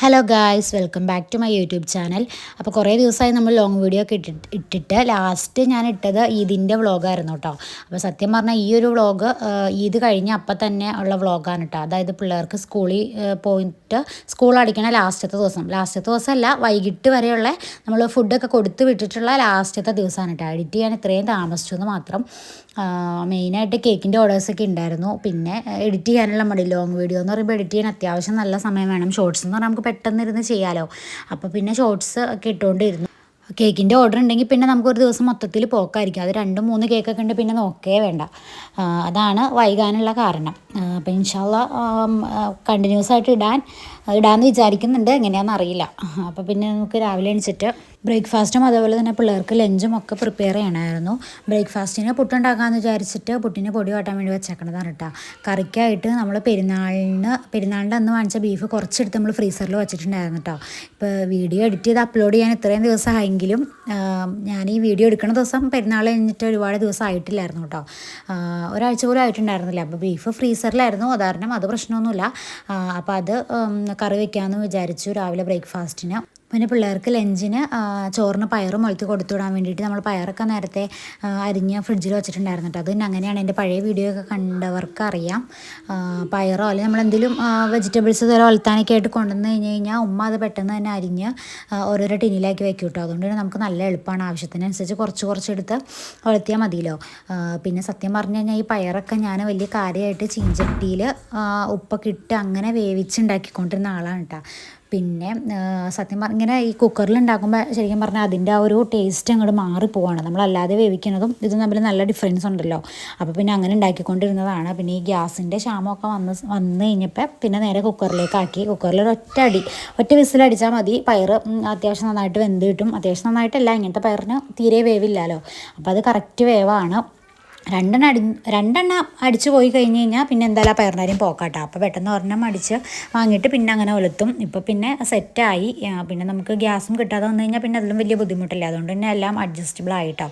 Hello guys, welcome back to my YouTube channel. അപ്പോൾ കുറേ ദിവസമായി നമ്മൾ ലോങ് വീഡിയോ ഒക്കെ ഇട്ടിട്ട് ലാസ്റ്റ് ഞാൻ ഇട്ടത് ഈദിൻ്റെ വ്ളോഗായിരുന്നു കേട്ടോ. അപ്പോൾ സത്യം പറഞ്ഞാൽ ഈ ഒരു വ്ളോഗ് ഈദ് കഴിഞ്ഞ് അപ്പം തന്നെ ഉള്ള വ്ളോഗാണ് കേട്ടോ. അതായത് പിള്ളേർക്ക് സ്കൂളിൽ പോയിട്ട് സ്കൂൾ അടിക്കണ ലാസ്റ്റത്തെ ദിവസമല്ല, വൈകിട്ട് വരെയുള്ള നമ്മൾ ഫുഡൊക്കെ കൊടുത്ത് വിട്ടിട്ടുള്ള ലാസ്റ്റത്തെ ദിവസമാണ് കേട്ടോ. എഡിറ്റ് ചെയ്യാൻ ഇത്രയും താമസിച്ചു എന്ന് മാത്രം. മെയിനായിട്ട് കേക്കിൻ്റെ ഓർഡേഴ്സൊക്കെ ഉണ്ടായിരുന്നു. പിന്നെ എഡിറ്റ് ചെയ്യാനുള്ള മടി. ലോങ് വീഡിയോ എന്ന് പറയുമ്പോൾ എഡിറ്റ് ചെയ്യാൻ അത്യാവശ്യം നല്ല സമയം വേണം. ഷോർട്സ് എന്ന് പറഞ്ഞാൽ നമുക്ക് പെട്ടെന്ന് ഇരുന്ന് ചെയ്യാമല്ലോ. അപ്പോൾ പിന്നെ ഷോർട്സ് ഒക്കെ ഇട്ടുകൊണ്ടിരുന്നു. കേക്കിൻ്റെ ഓർഡർ ഉണ്ടെങ്കിൽ പിന്നെ നമുക്കൊരു ദിവസം മൊത്തത്തിൽ പോക്കായിരിക്കും. അത് 2-3 കേക്കൊക്കെ ഉണ്ട്, പിന്നെ നോക്കേ വേണ്ട. അതാണ് വൈകാനുള്ള കാരണം. അപ്പോൾ ഇൻഷാല്ലാ കണ്ടിന്യൂസ് ആയിട്ട് ഇടാമെന്ന് വിചാരിക്കുന്നുണ്ട്. എങ്ങനെയാണെന്ന് അറിയില്ല. അപ്പോൾ പിന്നെ നമുക്ക് രാവിലെ എണിച്ചിട്ട് ബ്രേക്ക്ഫാസ്റ്റും അതേപോലെ തന്നെ പിള്ളേർക്ക് ലഞ്ചും ഒക്കെ പ്രിപ്പയർ ചെയ്യണമായിരുന്നു. ബ്രേക്ക്ഫാസ്റ്റിന് പുട്ടുണ്ടാക്കാമെന്ന് വിചാരിച്ചിട്ട് പുട്ടിന് പൊടി കാട്ടാൻ വേണ്ടി വെച്ചേക്കണതാണ് കേട്ടോ. കറിക്കായിട്ട് നമ്മൾ പെരുന്നാളിൻ്റെ അന്ന് വാങ്ങിച്ച ബീഫ് കുറച്ചെടുത്ത് നമ്മൾ ഫ്രീസറിൽ വെച്ചിട്ടുണ്ടായിരുന്നു കേട്ടോ. ഇപ്പോൾ വീഡിയോ എഡിറ്റ് ചെയ്ത് അപ്ലോഡ് ചെയ്യാൻ ഇത്രയും ദിവസമായെങ്കിലും ഞാൻ ഈ വീഡിയോ എടുക്കുന്ന ദിവസം പെരുന്നാൾ കഴിഞ്ഞിട്ട് ഒരുപാട് ദിവസം ആയിട്ടില്ലായിരുന്നു കേട്ടോ. ഒരാഴ്ച പോലും ആയിട്ടുണ്ടായിരുന്നില്ല. അപ്പോൾ ബീഫ് ഫ്രീസറിലായിരുന്നു. അത് കാരണം അത് പ്രശ്നമൊന്നുമില്ല. അപ്പോൾ അത് കറി വയ്ക്കാമെന്ന് വിചാരിച്ചു രാവിലെ ബ്രേക്ക്ഫാസ്റ്റിന്. പിന്നെ പിള്ളേർക്ക് ലഞ്ചിന് ചോറിന് പയർ മുളത്തി കൊടുത്തു വിടാൻ വേണ്ടിയിട്ട് നമ്മൾ പയറൊക്കെ നേരത്തെ അരിഞ്ഞ് ഫ്രിഡ്ജിൽ വെച്ചിട്ടുണ്ടായിരുന്നു കേട്ടോ. അത് പിന്നെ അങ്ങനെയാണ്. എൻ്റെ പഴയ വീഡിയോ ഒക്കെ കണ്ടവർക്ക് അറിയാം. പയറോ അല്ലെങ്കിൽ നമ്മളെന്തെങ്കിലും വെജിറ്റബിൾസ് ഇതുപോലെ വളർത്താനൊക്കെ ആയിട്ട് കൊണ്ടുവന്ന് കഴിഞ്ഞാൽ ഉമ്മ അത് പെട്ടെന്ന് തന്നെ അരിഞ്ഞ് ഓരോരോ ടിന്നിലാക്കി വെക്കും കേട്ടോ. അതുകൊണ്ട് തന്നെ നമുക്ക് നല്ല എളുപ്പമാണ്. ആവശ്യത്തിനനുസരിച്ച് കുറച്ചെടുത്ത് വളർത്തിയാൽ മതിയല്ലോ. പിന്നെ സത്യം പറഞ്ഞു കഴിഞ്ഞാൽ ഈ പയറൊക്കെ ഞാൻ വലിയ കാര്യമായിട്ട് ചീഞ്ചട്ടിയിൽ ഉപ്പൊക്കെ ഇട്ട് അങ്ങനെ വേവിച്ചുണ്ടാക്കിക്കൊണ്ടിരുന്ന ആളാണ് കേട്ടോ. പിന്നെ സത്യം ഇങ്ങനെ ഈ കുക്കറിൽ ഉണ്ടാക്കുമ്പോൾ ശരിക്കും പറഞ്ഞാൽ അതിൻ്റെ ആ ഒരു ടേസ്റ്റ് അങ്ങോട്ട് മാറിപ്പോവാണ്. നമ്മളല്ലാതെ വേവിക്കുന്നതും ഇതും തമ്മിൽ നല്ല ഡിഫറൻസ് ഉണ്ടല്ലോ. അപ്പോൾ പിന്നെ അങ്ങനെ ഉണ്ടാക്കിക്കൊണ്ടിരുന്നതാണ്. പിന്നെ ഈ ഗ്യാസിൻ്റെ ക്ഷാമമൊക്കെ വന്നു കഴിഞ്ഞപ്പോൾ പിന്നെ നേരെ കുക്കറിലേക്ക് ആക്കി. കുക്കറിൽ ഒറ്റ വിസിലടിച്ചാൽ മതി. പയർ അത്യാവശ്യം നന്നായിട്ട് വെന്ത് കിട്ടും. അത്യാവശ്യം നന്നായിട്ടല്ല, ഇങ്ങനത്തെ പയറിന് തീരെ വേവില്ലല്ലോ. അപ്പോൾ അത് കറക്റ്റ് വേവാണ്. രണ്ടെണ്ണം അടിച്ച് പോയി കഴിഞ്ഞ് കഴിഞ്ഞാൽ പിന്നെ എന്തായാലും ആ പയറിനാരും പോക്കാട്ടോ. അപ്പോൾ പെട്ടെന്ന് ഒരെണ്ണം അടിച്ച് വാങ്ങിയിട്ട് പിന്നെ അങ്ങനെ ഒലുത്തും. ഇപ്പോൾ പിന്നെ സെറ്റായി. പിന്നെ നമുക്ക് ഗ്യാസും കിട്ടാതെ വന്നു കഴിഞ്ഞാൽ പിന്നെ അതിലും വലിയ ബുദ്ധിമുട്ടില്ല. അതുകൊണ്ട് തന്നെ എല്ലാം അഡ്ജസ്റ്റബിൾ ആയിട്ടോ.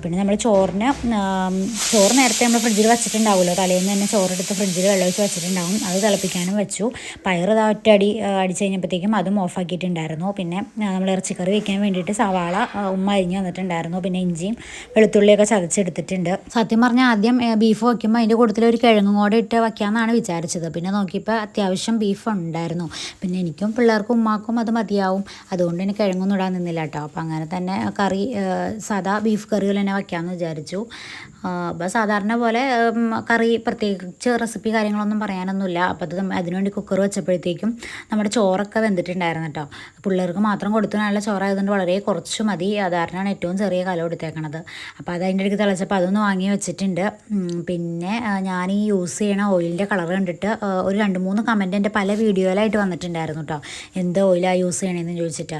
പിന്നെ നമ്മൾ ചോറ് നേരത്തെ നമ്മൾ ഫ്രിഡ്ജിൽ വെച്ചിട്ടുണ്ടാവുമല്ലോ. തലേന്ന് തന്നെ ചോറെടുത്ത് ഫ്രിഡ്ജിൽ വെള്ളമൊഴിച്ച് വെച്ചിട്ടുണ്ടാവും. അത് തിളപ്പിക്കാനും വെച്ചു. പയർ അടിച്ച് കഴിഞ്ഞപ്പോഴത്തേക്കും അതും ഓഫാക്കിയിട്ടുണ്ടായിരുന്നു. പിന്നെ നമ്മൾ ഇറച്ചിക്കറി വയ്ക്കാൻ വേണ്ടിയിട്ട് സവാള ഉമ്മ അരിഞ്ഞ് വന്നിട്ടുണ്ടായിരുന്നു. പിന്നെ ഇഞ്ചിയും വെളുത്തുള്ളിയൊക്കെ ചതച്ചെടുത്തിട്ടുണ്ട്. സത്യം പറഞ്ഞാൽ ആദ്യം ബീഫ് വയ്ക്കുമ്പോൾ അതിൻ്റെ കൂട്ടത്തിൽ ഒരു കിഴങ്ങും കൂടെ ഇട്ട് വയ്ക്കാമെന്നാണ് വിചാരിച്ചത്. പിന്നെ നോക്കിയപ്പോൾ അത്യാവശ്യം ബീഫ് ഉണ്ടായിരുന്നു. പിന്നെ എനിക്കും പിള്ളേർക്കും ഉമ്മാക്കും അത് മതിയാവും. അതുകൊണ്ട് എനിക്ക് കിഴങ്ങൊന്നും ഇടാൻ നിന്നില്ല കേട്ടോ. അപ്പോൾ അങ്ങനെ തന്നെ കറി സാധാ ബീഫ് കറികൾ തന്നെ വയ്ക്കാമെന്ന് വിചാരിച്ചു. അപ്പോൾ സാധാരണ പോലെ കറി പ്രത്യേകിച്ച് റെസിപ്പി കാര്യങ്ങളൊന്നും പറയാനൊന്നുമില്ല. അപ്പോൾ അതിനുവേണ്ടി കുക്കർ വെച്ചപ്പോഴത്തേക്കും നമ്മുടെ ചോറൊക്കെ വെന്തിട്ടുണ്ടായിരുന്നു കേട്ടോ. പിള്ളേർക്ക് മാത്രം കൊടുക്കാനുള്ള ചോറായതുകൊണ്ട് വളരെ കുറച്ച് മതി. അത് കാരണമാണ് ഏറ്റവും ചെറിയ കലം എടുത്തേക്കണത്. അപ്പോൾ അത് അതിൻ്റെ ഇടയ്ക്ക് തിളച്ചപ്പോൾ അതൊന്ന് വാങ്ങി വെച്ചിട്ടുണ്ട്. പിന്നെ ഞാൻ ഈ യൂസ് ചെയ്യണ ഓയിലിൻ്റെ കളർ കണ്ടിട്ട് ഒരു 2-3 കമൻറ്റ് എൻ്റെ പല വീഡിയോയിലായിട്ട് വന്നിട്ടുണ്ടായിരുന്നു കേട്ടോ. എന്ത് ഓയിലാണ് യൂസ് ചെയ്യണമെന്ന് ചോദിച്ചിട്ട്.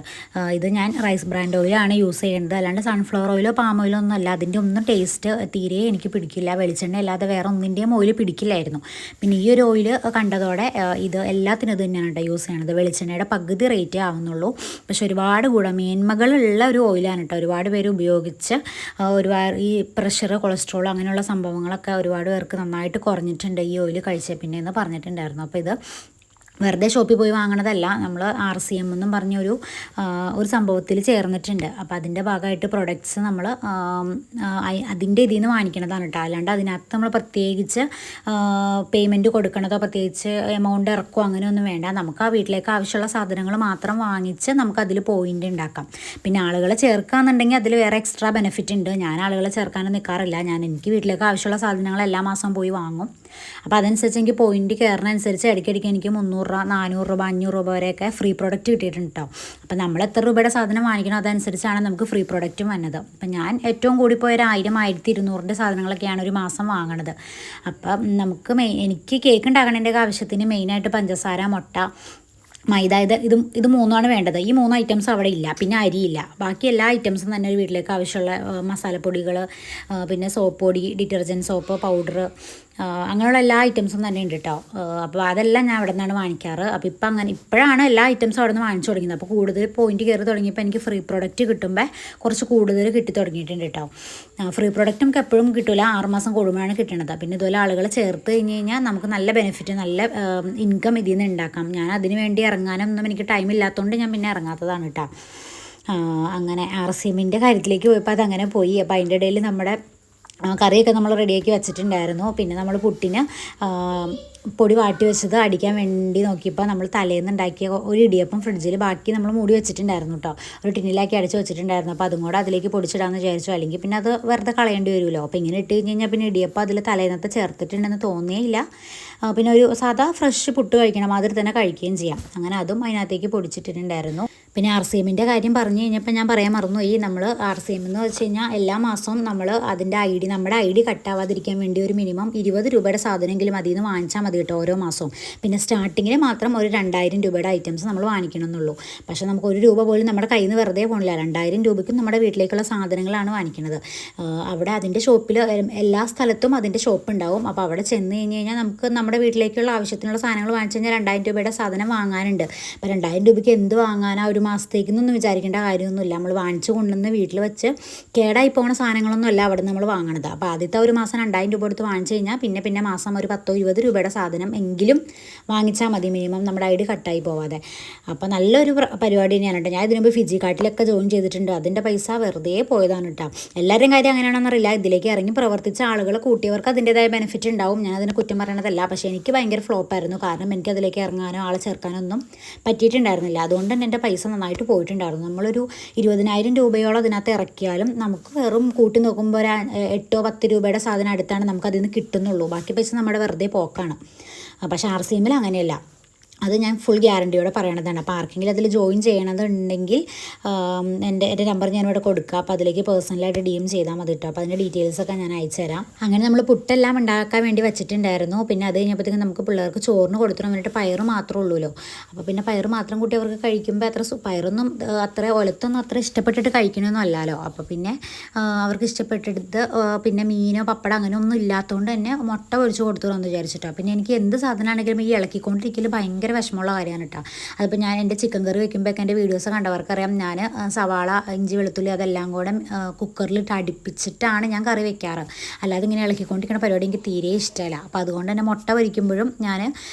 ഇത് ഞാൻ റൈസ് ബ്രാൻഡ് ഓയിലാണ് യൂസ് ചെയ്യേണ്ടത്. അല്ലാണ്ട് സൺഫ്ലവർ ഓയിലോ പാം ഓയിലോ ഒന്നും അല്ല. അതിൻ്റെ ഒന്നും ടേസ്റ്റ് തീരെ എനിക്ക് പിടിക്കില്ല. വെളിച്ചെണ്ണ അല്ലാതെ വേറെ ഒന്നിൻ്റെയും ഓയിൽ പിടിക്കില്ലായിരുന്നു. പിന്നെ ഈ ഒരു ഓയിൽ കണ്ടതോടെ ഇത് എല്ലാത്തിനും ഇത് തന്നെയാണ് കേട്ടോ യൂസ് ചെയ്യണത്. വെളിച്ചെണ്ണയുടെ പകുതി റേറ്റേ ആവുന്നുള്ളൂ. പക്ഷെ ഒരുപാട് ഗുണമേന്മകളുള്ള ഒരു ഓയിലാണ് കേട്ടോ. ഒരുപാട് പേര് ഉപയോഗിച്ച് ഒരുപാട് ഈ പ്രഷർ, കൊളസ്ട്രോൾ അങ്ങനെയുള്ള സംഭവങ്ങളൊക്കെ ഒരുപാട് പേർക്ക് നന്നായിട്ട് കുറഞ്ഞിട്ടുണ്ട് ഈ ഓയിൽ കഴിച്ചേ പിന്നെ എന്ന് പറഞ്ഞിട്ടുണ്ടായിരുന്നു. അപ്പോൾ ഇത് വെറുതെ ഷോപ്പിൽ പോയി വാങ്ങണതല്ല. നമ്മൾ RCM എന്നും പറഞ്ഞൊരു സംഭവത്തിൽ ചേർന്നിട്ടുണ്ട്. അപ്പോൾ അതിൻ്റെ ഭാഗമായിട്ട് പ്രൊഡക്ട്സ് നമ്മൾ അതിൻ്റെ ഇതിൽ നിന്ന് വാങ്ങിക്കണതാണ് കേട്ടോ. അല്ലാണ്ട് അതിനകത്ത് നമ്മൾ പ്രത്യേകിച്ച് പേയ്മെൻറ്റ് കൊടുക്കണതോ പ്രത്യേകിച്ച് എമൗണ്ട് ഇറക്കുകയോ അങ്ങനെയൊന്നും വേണ്ട. നമുക്ക് ആ വീട്ടിലേക്ക് ആവശ്യമുള്ള സാധനങ്ങൾ മാത്രം വാങ്ങിച്ച് നമുക്കതിൽ പോയിൻ്റ് ഉണ്ടാക്കാം. പിന്നെ ആളുകളെ ചേർക്കുകയെന്നുണ്ടെങ്കിൽ അതിൽ വേറെ എക്സ്ട്രാ ബെനിഫിറ്റ് ഉണ്ട്. ഞാൻ ആളുകളെ ചേർക്കാനും നിൽക്കാറില്ല. എനിക്ക് വീട്ടിലേക്ക് ആവശ്യമുള്ള സാധനങ്ങൾ എല്ലാ മാസവും പോയി വാങ്ങും. അപ്പോൾ അതനുസരിച്ച് എനിക്ക് പോയിൻ്റ് കയറുന്നതനുസരിച്ച് ഇടയ്ക്കിടയ്ക്ക് എനിക്ക് 300 രൂപ, 400 രൂപ, 500 രൂപ വരെയൊക്കെ ഫ്രീ പ്രൊഡക്റ്റ് കിട്ടിയിട്ടുണ്ട് കേട്ടോ. അപ്പോൾ നമ്മൾ എത്ര രൂപയുടെ സാധനം വാങ്ങിക്കണോ അതനുസരിച്ചാണ് നമുക്ക് ഫ്രീ പ്രൊഡക്റ്റും വന്നത്. അപ്പം ഞാൻ ഏറ്റവും കൂടി പോയ 1000-1200 സാധനങ്ങളൊക്കെയാണ് ഒരു മാസം വാങ്ങണത്. അപ്പം എനിക്ക് കേക്ക് ഉണ്ടാക്കണതിൻ്റെ ആവശ്യത്തിന് മെയിനായിട്ട് പഞ്ചസാര, മുട്ട, മൈദ, ഇത് മൂന്നുമാണ് വേണ്ടത്. ഈ 3 ഐറ്റംസ് അവിടെ ഇല്ല. പിന്നെ അരിയില്ല. ബാക്കി എല്ലാ ഐറ്റംസും തന്നെ ഒരു വീട്ടിലേക്ക് ആവശ്യമുള്ള മസാലപ്പൊടികൾ, പിന്നെ സോപ്പ് പൊടി, ഡിറ്റർജൻറ്റ് സോപ്പ് പൗഡർ, അങ്ങനെയുള്ള എല്ലാ ഐറ്റംസും തന്നെ ഉണ്ട് കേട്ടോ. അപ്പോൾ അതെല്ലാം ഞാൻ അവിടെ നിന്നാണ് വാങ്ങിക്കാറ്. അപ്പോൾ ഇപ്പോഴാണ് എല്ലാ ഐറ്റംസും അവിടെ നിന്ന് വാങ്ങിച്ചു തുടങ്ങിയത്. അപ്പോൾ കൂടുതൽ പോയിന്റ് കയറി തുടങ്ങിയപ്പോൾ എനിക്ക് ഫ്രീ പ്രൊഡക്റ്റ് കിട്ടുമ്പോൾ കുറച്ച് കൂടുതൽ കിട്ടി തുടങ്ങിയിട്ടുണ്ട് കേട്ടോ. ഫ്രീ പ്രൊഡക്റ്റ് നമുക്ക് എപ്പോഴും കിട്ടില്ല, 6 മാസം കൂടുമ്പോഴാണ് കിട്ടുന്നത്. പിന്നെ ഇതുപോലെ ആളുകളെ ചേർത്ത് കഴിഞ്ഞ് കഴിഞ്ഞാൽ നമുക്ക് നല്ല ബെനിഫിറ്റ്, നല്ല ഇൻകം ഇതിൽ നിന്ന് ഉണ്ടാക്കാം. ഞാൻ അതിന് വേണ്ടി ഇറങ്ങാനൊന്നും എനിക്ക് ടൈം ഇല്ലാത്തതുകൊണ്ട് ഞാൻ പിന്നെ ഇറങ്ങാത്തതാണ് കേട്ടോ. അങ്ങനെ RCMൻ്റെ കാര്യത്തിലേക്ക് പോയപ്പോൾ അതങ്ങനെ പോയി. അപ്പോൾ അതിൻ്റെ ഇടയിൽ നമ്മുടെ കറിയൊക്കെ നമ്മൾ റെഡിയാക്കി വെച്ചിട്ടുണ്ടായിരുന്നു. പിന്നെ നമ്മൾ പുട്ടിന് പൊടി വാട്ടി വെച്ചത് അടിക്കാൻ വേണ്ടി നോക്കിയപ്പോൾ നമ്മൾ തലേന്ന് ഉണ്ടാക്കിയ ഒരു ഇടിയപ്പം ഫ്രിഡ്ജിൽ ബാക്കി നമ്മൾ മൂടി വെച്ചിട്ടുണ്ടായിരുന്നു കേട്ടോ. ഒരു ടിന്നിലാക്കി അടിച്ച് വെച്ചിട്ടുണ്ടായിരുന്നു. അപ്പോൾ അതും കൂടെ അതിലേക്ക് പൊടിച്ചിടാമെന്ന് വിചാരിച്ചു. അല്ലെങ്കിൽ പിന്നെ അത് വെറുതെ കളയേണ്ടി വരുമല്ലോ. അപ്പോൾ ഇങ്ങനെ ഇട്ട് കഴിഞ്ഞ് കഴിഞ്ഞാൽ പിന്നെ ഇടിയപ്പം അതിൽ തലേന്നത്തെ ചേർത്തിട്ടുണ്ടെന്ന് തോന്നിയില്ല. പിന്നെ ഒരു സാധാ ഫ്രഷ് പുട്ട് കഴിക്കണം, അതിൽ തന്നെ കഴിക്കുകയും ചെയ്യാം. അങ്ങനെ അതും അതിനകത്തേക്ക് പൊടിച്ചിട്ടിട്ടുണ്ടായിരുന്നു. പിന്നെ RCMൻ്റെ കാര്യം പറഞ്ഞു കഴിഞ്ഞപ്പോൾ ഞാൻ പറയാൻ മറന്നുപോയി. നമ്മൾ RCM എന്ന് വെച്ച് കഴിഞ്ഞാൽ എല്ലാ മാസവും നമ്മൾ അതിൻ്റെ നമ്മുടെ ID കട്ടാവാതിരിക്കാൻ വേണ്ടി ഒരു മിനിമം 20 രൂപയുടെ സാധനമെങ്കിലും അതിൽ നിന്ന് വാങ്ങിച്ചാൽ മതി കേട്ടോ ഓരോ മാസവും. പിന്നെ സ്റ്റാർട്ടിങ്ങിൽ മാത്രം ഒരു 2000 രൂപയുടെ ഐറ്റംസ് നമ്മൾ വാങ്ങിക്കണമെന്നുള്ളൂ. പക്ഷേ നമുക്ക് 1 രൂപ പോലും നമ്മുടെ കയ്യിൽ നിന്ന് വെറുതെ പോകണില്ല. 2000 രൂപയ്ക്കും നമ്മുടെ വീട്ടിലേക്കുള്ള സാധനങ്ങളാണ് വാങ്ങിക്കുന്നത്. അവിടെ അതിൻ്റെ ഷോപ്പിൽ എല്ലാ സ്ഥലത്തും അതിൻ്റെ ഷോപ്പ് ഉണ്ടാവും. അപ്പോൾ അവിടെ ചെന്ന് കഴിഞ്ഞ് കഴിഞ്ഞാൽ നമുക്ക് നമ്മുടെ വീട്ടിലേക്കുള്ള ആവശ്യത്തിനുള്ള സാധനങ്ങൾ വാങ്ങിച്ചു കഴിഞ്ഞാൽ 2000 രൂപയുടെ സാധനം വാങ്ങാനുണ്ട്. അപ്പോൾ 2000 രൂപയ്ക്ക് എന്ത് വാങ്ങാനാ ഒരു മാസത്തേക്കൊന്നും വിചാരിക്കേണ്ട കാര്യമൊന്നുമില്ല. നമ്മൾ വാങ്ങിച്ചു കൊണ്ടുവന്ന് വീട്ടിൽ വെച്ച് കേടായി പോകുന്ന സാധനങ്ങളൊന്നും അല്ല അവിടെ നമ്മൾ വാങ്ങണത്. അപ്പോൾ ആദ്യത്തെ ഒരു മാസം 2000 രൂപ കൊടുത്ത് വാങ്ങിച്ചു കഴിഞ്ഞാൽ പിന്നെ മാസം ഒരു 10-20 രൂപയുടെ സാധനം എങ്കിലും വാങ്ങിച്ചാൽ മതി, മിനിമം നമ്മുടെ ID കട്ടായി പോവാതെ. അപ്പോൾ നല്ലൊരു പരിപാടി തന്നെയാണ് കേട്ടോ. ഞാൻ ഇതിനു മുമ്പ് ഫിജി കാർട്ടിലൊക്കെ ജോയിൻ ചെയ്തിട്ടുണ്ട്. അതിൻ്റെ പൈസ വെറുതെ പോയതാണ് കേട്ടോ. എല്ലാവരുടെയും കാര്യം അങ്ങനെയാണെന്നറിയില്ല. ഇതിലേക്ക് ഇറങ്ങി പ്രവർത്തിച്ച ആളുകൾ കൂട്ടിയവർക്ക് അതിൻ്റെതായ ബെനിഫിറ്റ് ഉണ്ടാവും. ഞാൻ അതിനെ കുറ്റം പറയണതല്ല. പക്ഷേ എനിക്ക് ഭയങ്കര ഫ്ലോപ്പായിരുന്നു. കാരണം എനിക്ക് അതിലേക്ക് ഇറങ്ങാനോ ആളെ ചേർക്കാനോ ഒന്നും പറ്റിയിട്ടുണ്ടായിരുന്നില്ല. അതുകൊണ്ട് തന്നെ എൻ്റെ പൈസ നന്നായിട്ട് പോയിട്ടുണ്ടായിരുന്നു. നമ്മളൊരു 20,000 രൂപയോളം അതിനകത്ത് ഇറക്കിയാലും നമുക്ക് വെറും കൂട്ടി നോക്കുമ്പോൾ ഒരു 8-10 രൂപയുടെ സാധനം അടുത്താണ് നമുക്ക് അതിൽ നിന്ന് കിട്ടുന്നുള്ളൂ. ബാക്കി പൈസ നമ്മുടെ വെറുതെ പോക്കാണ്. പക്ഷേ RCMൽ അങ്ങനെയല്ല. അത് ഞാൻ ഫുൾ ഗ്യാരണ്ടിയോടെ പറയണതാണ്. അപ്പോൾ ആർക്കെങ്കിലും അതിൽ ജോയിൻ ചെയ്യണമെന്നുണ്ടെങ്കിൽ എൻ്റെ നമ്പർ ഞാനിവിടെ കൊടുക്കുക. അപ്പോൾ അതിലേക്ക് പേഴ്സണലായിട്ട് DM ചെയ്താൽ മതി കേട്ടോ. അപ്പോൾ അതിൻ്റെ ഡീറ്റെയിൽസൊക്കെ ഞാൻ അയച്ചു തരാം. അങ്ങനെ നമ്മൾ പുട്ടെല്ലാം ഉണ്ടാക്കാൻ വേണ്ടി വെച്ചിട്ടുണ്ടായിരുന്നു. പിന്നെ അത് കഴിഞ്ഞപ്പോഴത്തേക്കും നമുക്ക് പിള്ളേർക്ക് ചോറിന് കൊടുത്തിട്ട് വേണ്ടിയിട്ട് പയറ് മാത്രമേ ഉള്ളൂല്ലോ. അപ്പോൾ പിന്നെ പയറ് മാത്രം കൂട്ടി അവർക്ക് കഴിക്കുമ്പോൾ പയറൊന്നും അത്ര ഒലത്തൊന്നും അത്ര ഇഷ്ടപ്പെട്ടിട്ട് കഴിക്കണമെന്നും അല്ലല്ലോ. അപ്പോൾ പിന്നെ അവർക്ക് ഇഷ്ടപ്പെട്ടിട്ട് പിന്നെ മീനോ പപ്പടം അങ്ങനെ ഒന്നും ഇല്ലാത്തതുകൊണ്ട് തന്നെ മുട്ട പൊരിച്ച് കൊടുത്തുവിടാമെന്ന് വിചാരിച്ചിട്ടോ. പിന്നെ എനിക്ക് എന്ത് സാധനമാണെങ്കിലും ഈ ഇളക്കിക്കൊണ്ടിരിക്കൽ ഭയങ്കര വിഷമമുള്ള കാര്യമാണ് കേട്ടോ. അതിപ്പോൾ ഞാൻ എൻ്റെ ചിക്കൻ കറി വെക്കുമ്പോഴൊക്കെ എൻ്റെ വീഡിയോസ് കണ്ടവർക്കറിയാം, ഞാൻ സവാള, ഇഞ്ചി, വെളുത്തുള്ളി അതെല്ലാം കൂടെ കുക്കറിലിട്ട് അടുപ്പിച്ചിട്ടാണ് ഞാൻ കറി വെക്കാറ്. അല്ലാതെ ഇങ്ങനെ ഇളക്കിക്കൊണ്ടിരിക്കുന്ന പരിപാടി എനിക്ക് തീരെ ഇഷ്ടമല്ല. അപ്പോൾ അതുകൊണ്ട് തന്നെ മുട്ട പൊരിക്കുമ്പോഴും ഞാൻ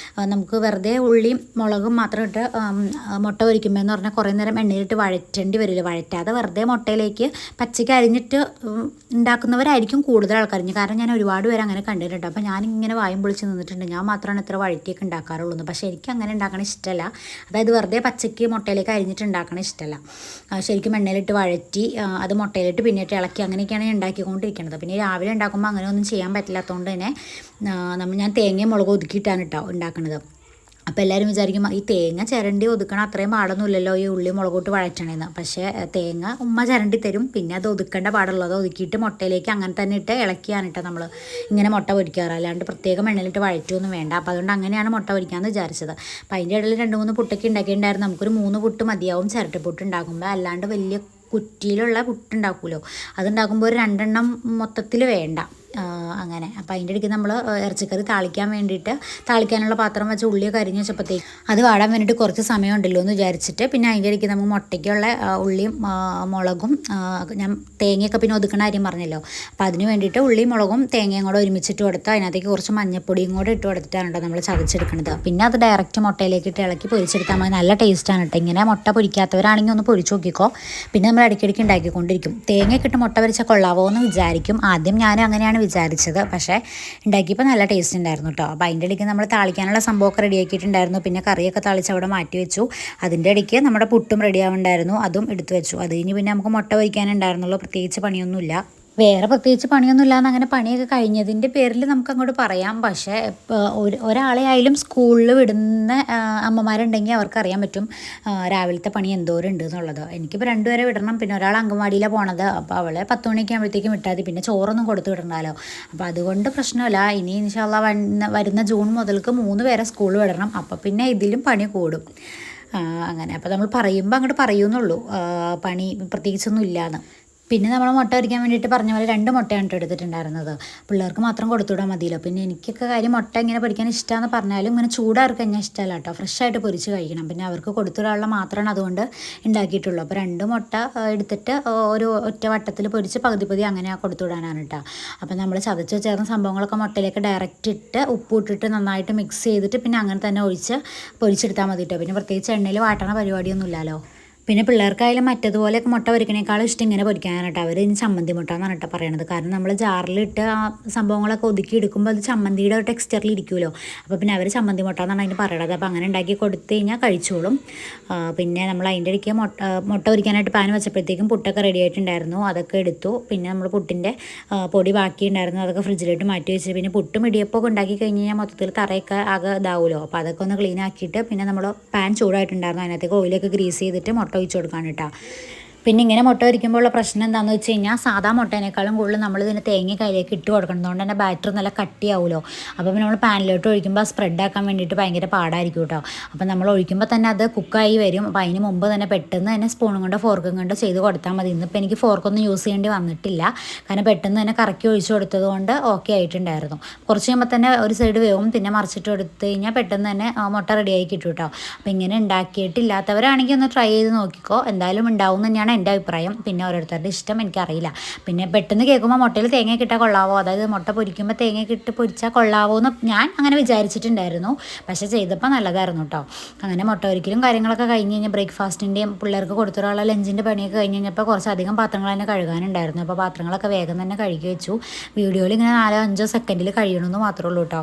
നമുക്ക് വെറുതെ ഉള്ളിയും മുളകും മാത്രം ഇട്ട് മുട്ട പൊരിക്കുമ്പോൾ എന്ന് പറഞ്ഞാൽ കുറേ നേരം എണ്ണയിലിട്ട് വഴറ്റേണ്ടി വരില്ല. വഴറ്റാതെ വെറുതെ മുട്ടയിലേക്ക് പച്ചയ്ക്ക് അരിഞ്ഞിട്ട് ഉണ്ടാക്കുന്നവരായിരിക്കും കൂടുതൽ ആൾക്കാർ. കാരണം ഞാൻ ഒരുപാട് പേര് അങ്ങനെ കണ്ടിട്ടുണ്ട്. അപ്പോൾ ഞാനിങ്ങനെ വായും പൊളിച്ച് നിന്നിട്ടുണ്ട്. ഞാൻ മാത്രമാണ് ഇത്ര വഴറ്റിയൊക്കെ ഉണ്ടാക്കാറുള്ളൂ. പക്ഷേ എനിക്ക് അങ്ങനെ ഉണ്ടാക്കണ ഇഷ്ടമല്ല. അതായത് വെറുതെ പച്ചയ്ക്ക് മുട്ടയിലേക്ക് അരിഞ്ഞിട്ട് ഉണ്ടാക്കണ ഇഷ്ടമല്ല. ശരിക്കും എണ്ണയിലിട്ട് വഴറ്റി അത് മുട്ടയിലിട്ട് പിന്നിട്ട് ഇളക്കി അങ്ങനെയൊക്കെയാണ് ഞാൻ ഉണ്ടാക്കിക്കൊണ്ടിരിക്കുന്നത്. പിന്നെ രാവിലെ ഉണ്ടാക്കുമ്പോൾ അങ്ങനെ ഒന്നും ചെയ്യാൻ പറ്റില്ലാത്തതുകൊണ്ട് തന്നെ ഞാൻ തേങ്ങയും മുളകും ഒതുക്കിയിട്ടാണ് കേട്ടോ ഉണ്ടാക്കുന്നത്. അപ്പോൾ എല്ലാവരും വിചാരിക്കും ഈ തേങ്ങ ചിരണ്ടി ഒതുക്കണം അത്രയും പാടൊന്നുമില്ലല്ലോ ഈ ഉള്ളി മുളകൂട്ട് വഴറ്റണേന്ന്. പക്ഷേ തേങ്ങ ഉമ്മ ചിരണ്ടി തരും. പിന്നെ അത് ഒതുക്കേണ്ട പാടുള്ളത് ഒതുക്കിയിട്ട് മുട്ടയിലേക്ക് അങ്ങനെ തന്നെ ഇട്ട് ഇളക്കിയാണ് നമ്മൾ ഇങ്ങനെ മുട്ട പൊരിക്കാറ്. അല്ലാണ്ട് പ്രത്യേകം എണ്ണയിലിട്ട് വഴറ്റൊന്നും വേണ്ട. അപ്പോൾ അതുകൊണ്ട് അങ്ങനെയാണ് മുട്ട പൊരിക്കാമെന്ന് വിചാരിച്ചത്. അപ്പോൾ അതിൻ്റെ ഇടയിൽ 2-3 പുട്ടൊക്കെ ഉണ്ടാക്കിയിട്ടുണ്ടായിരുന്നു. നമുക്കൊരു 3 പുട്ട് മതിയാവും ചിരട്ടപ്പുട്ട് ഉണ്ടാക്കുമ്പോൾ. അല്ലാണ്ട് വലിയ കുറ്റിയിലുള്ള പുട്ടുണ്ടാക്കുമല്ലോ, അതുണ്ടാക്കുമ്പോൾ ഒരു 2 എണ്ണം മൊത്തത്തിൽ വേണ്ട. അങ്ങനെ അപ്പോൾ അതിൻ്റെ ഇടയ്ക്ക് നമ്മൾ ഇറച്ചിക്കറി താളിക്കാൻ വേണ്ടിയിട്ട് താളിക്കാനുള്ള പാത്രം വെച്ച് ഉള്ളിയൊക്കെ അരിഞ്ഞ് വെച്ചപ്പോഴത്തേക്ക് അത് വാടാൻ വേണ്ടിയിട്ട് കുറച്ച് സമയമുണ്ടല്ലോ എന്ന് വിചാരിച്ചിട്ട് പിന്നെ അതിൻ്റെ ഇടയ്ക്ക് നമുക്ക് മുട്ടയ്ക്കുള്ള ഉള്ളിയും മുളകും ഞാൻ തേങ്ങയൊക്കെ പിന്നെ ഒതുക്കണ കാര്യം പറഞ്ഞല്ലോ. അപ്പോൾ അതിന് വേണ്ടിയിട്ട് ഉള്ളിയും മുളകും തേങ്ങയും കൂടെ ഒരുമിച്ചിട്ട് കൊടുത്ത് അതിനകത്തേക്ക് കുറച്ച് മഞ്ഞപ്പൊടിയും കൂടെ ഇട്ട് കൊടുത്തിട്ടാണ് കേട്ടോ നമ്മൾ ചതച്ചെടുക്കുന്നത്. പിന്നെ അത് ഡയറക്റ്റ് മുട്ടയിലേക്ക് ഇട്ട് ഇളക്കി പൊരിച്ചെടുത്താൽ മതി. നല്ല ടേസ്റ്റാണ് കേട്ടോ. ഇങ്ങനെ മുട്ട പൊരിക്കാത്തവരാണെങ്കിൽ ഒന്ന് പൊരിച്ച് നോക്കിക്കോ. പിന്നെ നമ്മൾ ഇടയ്ക്കിടയ്ക്ക് ഉണ്ടാക്കിക്കൊണ്ടിരിക്കും. തേങ്ങയൊക്കെ ഇട്ട് മുട്ട പൊരിച്ചാൽ കൊള്ളാവോ എന്ന് വിചാരിക്കും. ആദ്യം ഞാനും അങ്ങനെയാണ് വിചാരിച്ചത്. പക്ഷേ ഉണ്ടാക്കിയപ്പോൾ നല്ല ടേസ്റ്റ് ഉണ്ടായിരുന്നു കേട്ടോ. അപ്പോൾ അതിൻ്റെ ഇടയ്ക്ക് നമ്മൾ താളിക്കാനുള്ള സംഭവമൊക്കെ റെഡിയാക്കിയിട്ടുണ്ടായിരുന്നു. പിന്നെ കറിയൊക്കെ താളിച്ച് അവിടെ മാറ്റി വെച്ചു. അതിൻ്റെ ഇടയ്ക്ക് നമ്മുടെ പുട്ടും റെഡിയാവുണ്ടായിരുന്നു, അതും എടുത്തു വെച്ചു. അത് കഴിഞ്ഞ് പിന്നെ നമുക്ക് മുട്ട പൊരിക്കാനുണ്ടായിരുന്നുള്ളൂ. പ്രത്യേകിച്ച് പണിയൊന്നുമില്ല. വേറെ പ്രത്യേകിച്ച് പണിയൊന്നും ഇല്ലാന്ന് അങ്ങനെ പണിയൊക്കെ കഴിഞ്ഞതിൻ്റെ പേരിൽ നമുക്ക് അങ്ങോട്ട് പറയാം. പക്ഷേ ഒരാളെ ആയാലും സ്കൂളിൽ വിടുന്ന അമ്മമാരുണ്ടെങ്കിൽ അവർക്കറിയാൻ പറ്റും രാവിലത്തെ പണി എന്തോരം ഉണ്ട് എന്നുള്ളത്. എനിക്കിപ്പോൾ 2 പേരെ വിടണം. പിന്നെ ഒരാൾ അംഗൻവാടിയിലാണ് പോണത്. അപ്പോൾ അവളെ 10 മണിയൊക്കെ ആകുമ്പോഴത്തേക്കും വിട്ടാൽ മതി. പിന്നെ ചോറൊന്നും കൊടുത്ത് വിടണമല്ലോ. അപ്പോൾ അതുകൊണ്ട് പ്രശ്നമില്ല. ഇനി ഇൻഷാ അല്ലാഹ് വരുന്ന ജൂൺ മുതൽക്ക് 3 പേരെ സ്കൂളിൽ വിടണം. അപ്പോൾ പിന്നെ ഇതിലും പണി കൂടും. അങ്ങനെ അപ്പോൾ നമ്മൾ പറയുമ്പോൾ അങ്ങോട്ട് പറയുമെന്നുള്ളൂ, പണി പ്രത്യേകിച്ചൊന്നും ഇല്ലയെന്ന്. പിന്നെ നമ്മൾ മുട്ട പൊരിക്കാൻ വേണ്ടിയിട്ട് പറഞ്ഞ പോലെ 2 മുട്ടയാണ് കേട്ടോ എടുത്തിട്ടുണ്ടായിരുന്നത്. പിള്ളേർക്ക് മാത്രം കൊടുത്തുവിടാൻ മതിയല്ലോ. പിന്നെ എനിക്കൊക്കെ കാര്യം മുട്ട ഇങ്ങനെ പൊരിക്കാൻ ഇഷ്ടമാണെന്ന് പറഞ്ഞാലും ഇങ്ങനെ ചൂടാറി കഴിഞ്ഞാൽ ഇഷ്ടമല്ല കേട്ടോ, ഫ്രഷായിട്ട് പൊരിച്ച് കഴിക്കണം. പിന്നെ അവർക്ക് കൊടുത്തുവിടാനുള്ള മാത്രമാണ് അതുകൊണ്ട് ഉണ്ടാക്കിയിട്ടുള്ളൂ. അപ്പോൾ 2 മുട്ട എടുത്തിട്ട് ഒരു ഒറ്റ വട്ടത്തിൽ പൊരിച്ച് പകുതി അങ്ങനെ കൊടുത്തുവിടാനാണ് കേട്ടോ. അപ്പോൾ നമ്മൾ ചതച്ച് വെച്ചേർന്ന സംഭവങ്ങളൊക്കെ മുട്ടയിലേക്ക് ഡയറക്റ്റ് ഇട്ട് ഉപ്പ് ഇട്ടിട്ട് നന്നായിട്ട് മിക്സ് ചെയ്തിട്ട് പിന്നെ അങ്ങനെ തന്നെ ഒഴിച്ച് പൊരിച്ചെടുത്താൽ മതി കേട്ടോ. പിന്നെ പ്രത്യേകിച്ച് എണ്ണയിൽ വാട്ടണ പരിപാടിയൊന്നും ഇല്ലല്ലോ. പിന്നെ പിള്ളേർക്കായാലും മറ്റതുപോലെയൊക്കെ മുട്ട പൊരിക്കണേക്കാളും ഇഷ്ടം ഇങ്ങനെ പൊരിക്കാനാണ് കേട്ടോ. അവർ ഇനി ചമ്മന്തി മുട്ട എന്നാണ് കേട്ടോ പറയണത്. കാരണം നമ്മൾ ജാറിലിട്ട് ആ സംഭവങ്ങളൊക്കെ ഒതുക്കി എടുക്കുമ്പോൾ അത് ചമ്മന്തിയുടെ ടെക്സ്ചറിൽ ഇരിക്കുമല്ലോ. അപ്പോൾ പിന്നെ അവർ ചമ്മന്തി മുട്ട എന്നാണ് അതിന് പറയണത്. അപ്പോൾ അങ്ങനെ ഉണ്ടാക്കി കൊടുത്തു കഴിഞ്ഞാൽ കഴിച്ചോളും. പിന്നെ നമ്മൾ അതിൻ്റെ ഇടയ്ക്ക് മുട്ട പൊരിക്കാനായിട്ട് പാൻ വെച്ചപ്പോഴത്തേക്കും പുട്ടൊക്കെ റെഡി ആയിട്ടുണ്ടായിരുന്നു. അതൊക്കെ എടുത്തു. പിന്നെ നമ്മൾ പുട്ടിൻ്റെ പൊടി ബാക്കി ഉണ്ടായിരുന്നു, അതൊക്കെ ഫ്രിഡ്ജിലോട്ട് മാറ്റി വെച്ച്. പിന്നെ പുട്ടും ഇടിയപ്പമൊക്കെ ഉണ്ടാക്കി കഴിഞ്ഞ് കഴിഞ്ഞാൽ മൊത്തത്തിൽ തറയൊക്കെ ആകെ ഇതാവുമല്ലോ. അപ്പോൾ അതൊക്കെ ഒന്ന് ക്ലീൻ ആക്കിയിട്ട് പിന്നെ നമ്മൾ പാൻ ചൂടായിട്ടുണ്ടായിരുന്നു, അതിനകത്തേക്ക് ഓയിലൊക്കെ ഗ്രീസ് ചെയ്തിട്ട് മുട്ട ഒഴിച്ച് കൊടുക്കാൻ കേട്ടോ. പിന്നെ ഇങ്ങനെ മുട്ട പൊരിക്കുമ്പോഴുള്ള പ്രശ്നം എന്താണെന്ന് വെച്ച് കഴിഞ്ഞാൽ സാധാ മുട്ടേനേക്കാളും കൂടുതൽ നമ്മളിതിന് തേങ്ങ കയ്യിലേക്ക് ഇട്ട് കൊടുക്കുന്നതുകൊണ്ട് തന്നെ ബാറ്റർ നല്ല കട്ടിയാവുമല്ലോ. അപ്പോൾ പിന്നെ നമ്മൾ പാനിലോട്ട് ഒഴിക്കുമ്പോൾ സ്പ്രെഡ് ആക്കാൻ വേണ്ടിയിട്ട് ഭയങ്കര പാടായിരിക്കും കേട്ടോ. അപ്പോൾ നമ്മൾ ഒഴിക്കുമ്പോൾ തന്നെ അത് കുക്കായി വരും. അപ്പോൾ അതിന് മുമ്പ് തന്നെ പെട്ടെന്ന് തന്നെ സ്പൂണും കൊണ്ടോ ഫോർക്കും കൊണ്ടോ ചെയ്ത് കൊടുത്താൽ മതി. ഇന്നിപ്പോൾ എനിക്ക് ഫോർക്കൊന്നും യൂസ് ചെയ്യേണ്ടി വന്നിട്ടില്ല, കാരണം പെട്ടെന്ന് തന്നെ കറക്കി ഒഴിച്ച് കൊടുത്തത് കൊണ്ട് ഓക്കെ ആയിട്ടുണ്ടായിരുന്നു. കുറച്ച് കഴിയുമ്പോൾ തന്നെ ഒരു സൈഡ് വേവും, പിന്നെ മറിച്ചിട്ട് കൊടുത്തു കഴിഞ്ഞാൽ പെട്ടെന്ന് തന്നെ മുട്ട റെഡിയായി കിട്ടും കേട്ടോ. അപ്പോൾ ഇങ്ങനെ ഉണ്ടാക്കിയിട്ടില്ലാത്തവരാണെങ്കിൽ ഒന്ന് ട്രൈ ചെയ്ത് നോക്കിക്കോ, എന്തായാലും ഉണ്ടാവും തന്നെയാണ് എൻ്റെ അഭിപ്രായം. പിന്നെ ഓരോരുത്തരുടെ ഇഷ്ടം എനിക്കറിയില്ല. പിന്നെ പെട്ടെന്ന് കേൾക്കുമ്പോൾ മുട്ടയിൽ തേങ്ങ കിട്ടാൻ കൊള്ളാവോ, അതായത് മുട്ട പൊരിക്കുമ്പോൾ തേങ്ങ ഇട്ട് പൊരിച്ചാൽ കൊള്ളാവോ എന്ന് ഞാൻ അങ്ങനെ വിചാരിച്ചിട്ടുണ്ടായിരുന്നു. പക്ഷേ ചെയ്തപ്പോൾ നല്ലതായിരുന്നു കേട്ടോ. അങ്ങനെ മുട്ട പൊരിക്കലും കാര്യങ്ങളൊക്കെ കഴിഞ്ഞ് കഴിഞ്ഞാൽ ബ്രേക്ക്ഫാസ്റ്റിൻ്റെയും പിള്ളേർക്ക് കൊടുത്തിട്ടുള്ള ലഞ്ചിൻ്റെ പണിയൊക്കെ കഴിഞ്ഞ് കഴിഞ്ഞപ്പോൾ കുറച്ചധികം പാത്രങ്ങൾ തന്നെ കഴുകാനുണ്ടായിരുന്നു. അപ്പോൾ പാത്രങ്ങളൊക്കെ വേഗം തന്നെ കഴുകി വെച്ചു. വീഡിയോയിൽ ഇങ്ങനെ 4-5 സെക്കൻഡിൽ കഴിയണമെന്ന് മാത്രമേ ഉള്ളൂ കേട്ടോ.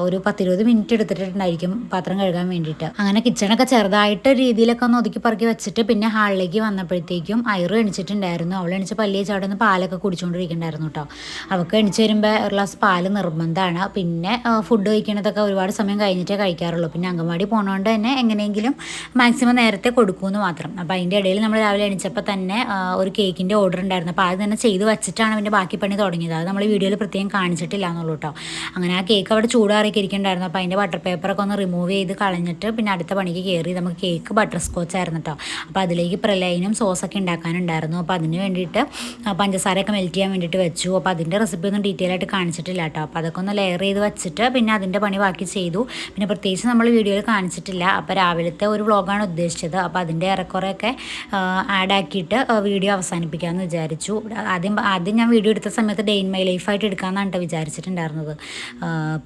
ഒരു 10-20 മിനിറ്റ് എടുത്തിട്ടുണ്ടായിരിക്കും പാത്രം കഴുകാൻ വേണ്ടിയിട്ട്. അങ്ങനെ കിച്ചണൊക്കെ ചെറുതായിട്ട് രീതിയിലൊക്കെ ഒന്ന് ഒതുക്കി പറക്കി വെച്ചിട്ട് പിന്നെ ഹാളിലേക്ക് വന്നപ്പോഴത്തേക്കും ഐറു എണിച്ചിട്ടുണ്ടായിരുന്നു. അവൾ എണിച്ച് പല്ലിയെ ചാടുന്ന പാലൊക്കെ കുടിച്ചുകൊണ്ടിരിക്കുന്നുണ്ടായിരുന്നു കേട്ടോ. അവൾക്ക് എണിച്ച് വരുമ്പോൾ ഒരു ഗ്ലാസ് പാല് നിർബന്ധമാണ്. പിന്നെ ഫുഡ് കഴിക്കണതൊക്കെ ഒരുപാട് സമയം കഴിഞ്ഞിട്ടേ കഴിക്കാറുള്ളൂ. പിന്നെ അങ്കൻവാടി പോകണോണ്ട് തന്നെ എങ്ങനെയെങ്കിലും മാക്സിമം നേരത്തെ കൊടുക്കുമെന്ന് മാത്രം. അപ്പോൾ അതിൻ്റെ ഇടയിൽ നമ്മൾ രാവിലെ എണിച്ചപ്പോൾ തന്നെ ഒരു കേക്കിൻ്റെ ഓർഡർ ഉണ്ടായിരുന്നു. അപ്പോൾ അത് തന്നെ ചെയ്ത് വെച്ചിട്ടാണ് പിന്നെ ബാക്കി പണി തുടങ്ങിയത്. അത് നമ്മൾ വീഡിയോയിൽ പ്രത്യേകം കാണിച്ചിട്ടില്ല എന്നുള്ളൂ കേട്ടോ. അങ്ങനെ ആ കേക്ക് അവിടെ ചൂടാറിയൊക്കെ ഇരിക്കുന്നുണ്ടായിരുന്നു. അപ്പോൾ അതിൻ്റെ ബട്ടർ പേപ്പറൊക്കെ ഒന്ന് റിമൂവ് ചെയ്ത് കളഞ്ഞിട്ട് പിന്നെ അടുത്ത പണിക്ക് കയറി. നമുക്ക് കേക്ക് ബട്ടർ സ്കോച്ച് ആയിരുന്നു കേട്ടോ. അപ്പോൾ അതിലേക്ക് പ്രലൈനും സോസൊക്കെ ഉണ്ടാക്കാനുണ്ടായിരുന്നു. അപ്പോൾ അതിന് വേണ്ടിയിട്ട് പഞ്ചസാരയൊക്കെ മെൽറ്റ് ചെയ്യാൻ വേണ്ടിയിട്ട് വെച്ചു. അപ്പോൾ അതിൻ്റെ റെസിപ്പി ഒന്നും ഡീറ്റെയിൽ ആയിട്ട് കാണിച്ചിട്ടില്ല കേട്ടോ. അപ്പോൾ അതൊക്കെ ഒന്ന് ലെയർ ചെയ്ത് വെച്ചിട്ട് പിന്നെ അതിൻ്റെ പണി ബാക്കി ചെയ്തു. പിന്നെ പ്രത്യേകിച്ച് നമ്മൾ വീഡിയോയിൽ കാണിച്ചിട്ടില്ല. അപ്പോൾ രാവിലത്തെ ഒരു വ്ളോഗാണ് ഉദ്ദേശിച്ചത്. അപ്പോൾ അതിൻ്റെ ഏറെക്കുറെയൊക്കെ ആഡ് ആക്കിയിട്ട് വീഡിയോ അവസാനിപ്പിക്കാമെന്ന് വിചാരിച്ചു. ആദ്യം ഞാൻ വീഡിയോ എടുത്ത സമയത്ത് ഡേ ഇൻ മൈ ലൈഫായിട്ട് എടുക്കാമെന്നാണ് കേട്ടോ വിചാരിച്ചിട്ടുണ്ടായിരുന്നത്.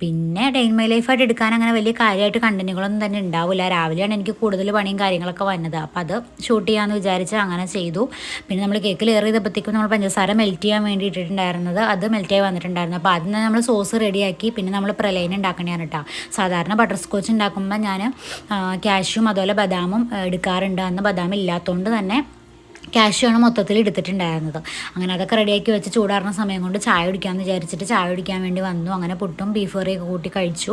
പിന്നെ ഡേ ഇൻ മൈ ലൈഫായിട്ട് എടുക്കാൻ അങ്ങനെ വലിയ കാര്യമായിട്ട് കണ്ടന്റുകളൊന്നും തന്നെ ഉണ്ടാവില്ല. രാവിലെയാണ് എനിക്ക് കൂടുതൽ പണിയും കാര്യങ്ങളൊക്കെ വന്നത്. അപ്പോൾ അത് ഷൂട്ട് ചെയ്യാമെന്ന് വിചാരിച്ച് അങ്ങനെ ചെയ്തു. പിന്നെ നമ്മൾ കേക്ക് ലെയർ ചെയ്തപ്പോഴത്തേക്കും നമ്മൾ പഞ്ചസാര മെൽറ്റ് ചെയ്യാൻ വേണ്ടി ഇട്ടിട്ടുണ്ടായിരുന്നത്, അത് മെൽറ്റായി വന്നിട്ടുണ്ടായിരുന്നു. അപ്പോൾ അതിന് നമ്മൾ സോസ് റെഡിയാക്കി പിന്നെ നമ്മൾ പ്രലൈൻ ഉണ്ടാക്കണതാണ് കേട്ടോ. സാധാരണ ബട്ടർ സ്കോച്ച് ഉണ്ടാക്കുമ്പോൾ ഞാൻ കാഷ്യൂം അതുപോലെ ബദാമും എടുക്കാറുണ്ട്. അന്ന് ബദാം ഇല്ലാത്തതുകൊണ്ട് തന്നെ കാഷ്യാണ് മൊത്തത്തിൽ എടുത്തിട്ടുണ്ടായിരുന്നത്. അങ്ങനെ അതൊക്കെ റെഡിയാക്കി വെച്ച് ചൂടാറുന്ന സമയം കൊണ്ട് ചായ കുടിക്കാമെന്ന് വിചാരിച്ചിട്ട് ചായ കുടിക്കാൻ വേണ്ടി വന്നു. അങ്ങനെ പുട്ടും ബീഫ് കറിയൊക്കെ കൂട്ടി കഴിച്ചു.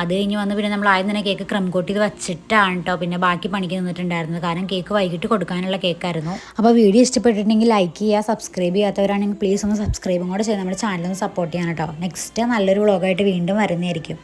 അത് കഴിഞ്ഞ് വന്ന് പിന്നെ നമ്മൾ ആദ്യം തന്നെ കേക്ക് ക്രം കോട്ട് ചെയ്ത് വെച്ചിട്ടാണ് കേട്ടോ പിന്നെ ബാക്കി പണിക്ക് നിന്നിട്ടുണ്ടായിരുന്നത്. കാരണം കേക്ക് വൈകിട്ട് കൊടുക്കാനുള്ള കേക്കായിരുന്നു. അപ്പോൾ വീഡിയോ ഇഷ്ടപ്പെട്ടിട്ടുണ്ടെങ്കിൽ ലൈക്ക് ചെയ്യുക, സബ്സ്ക്രൈബ് ചെയ്യാത്തവരാണെങ്കിൽ പ്ലീസ് ഒന്ന് സബ്സ്ക്രൈബും കൂടെ ചെയ്ത് നമ്മുടെ ചാനലൊന്ന് സപ്പോർട്ട് ചെയ്യാൻ കേട്ടോ. നെക്സ്റ്റ് നല്ലൊരു വ്ളോഗായിട്ട് വീണ്ടും വരുന്നതായിരിക്കും.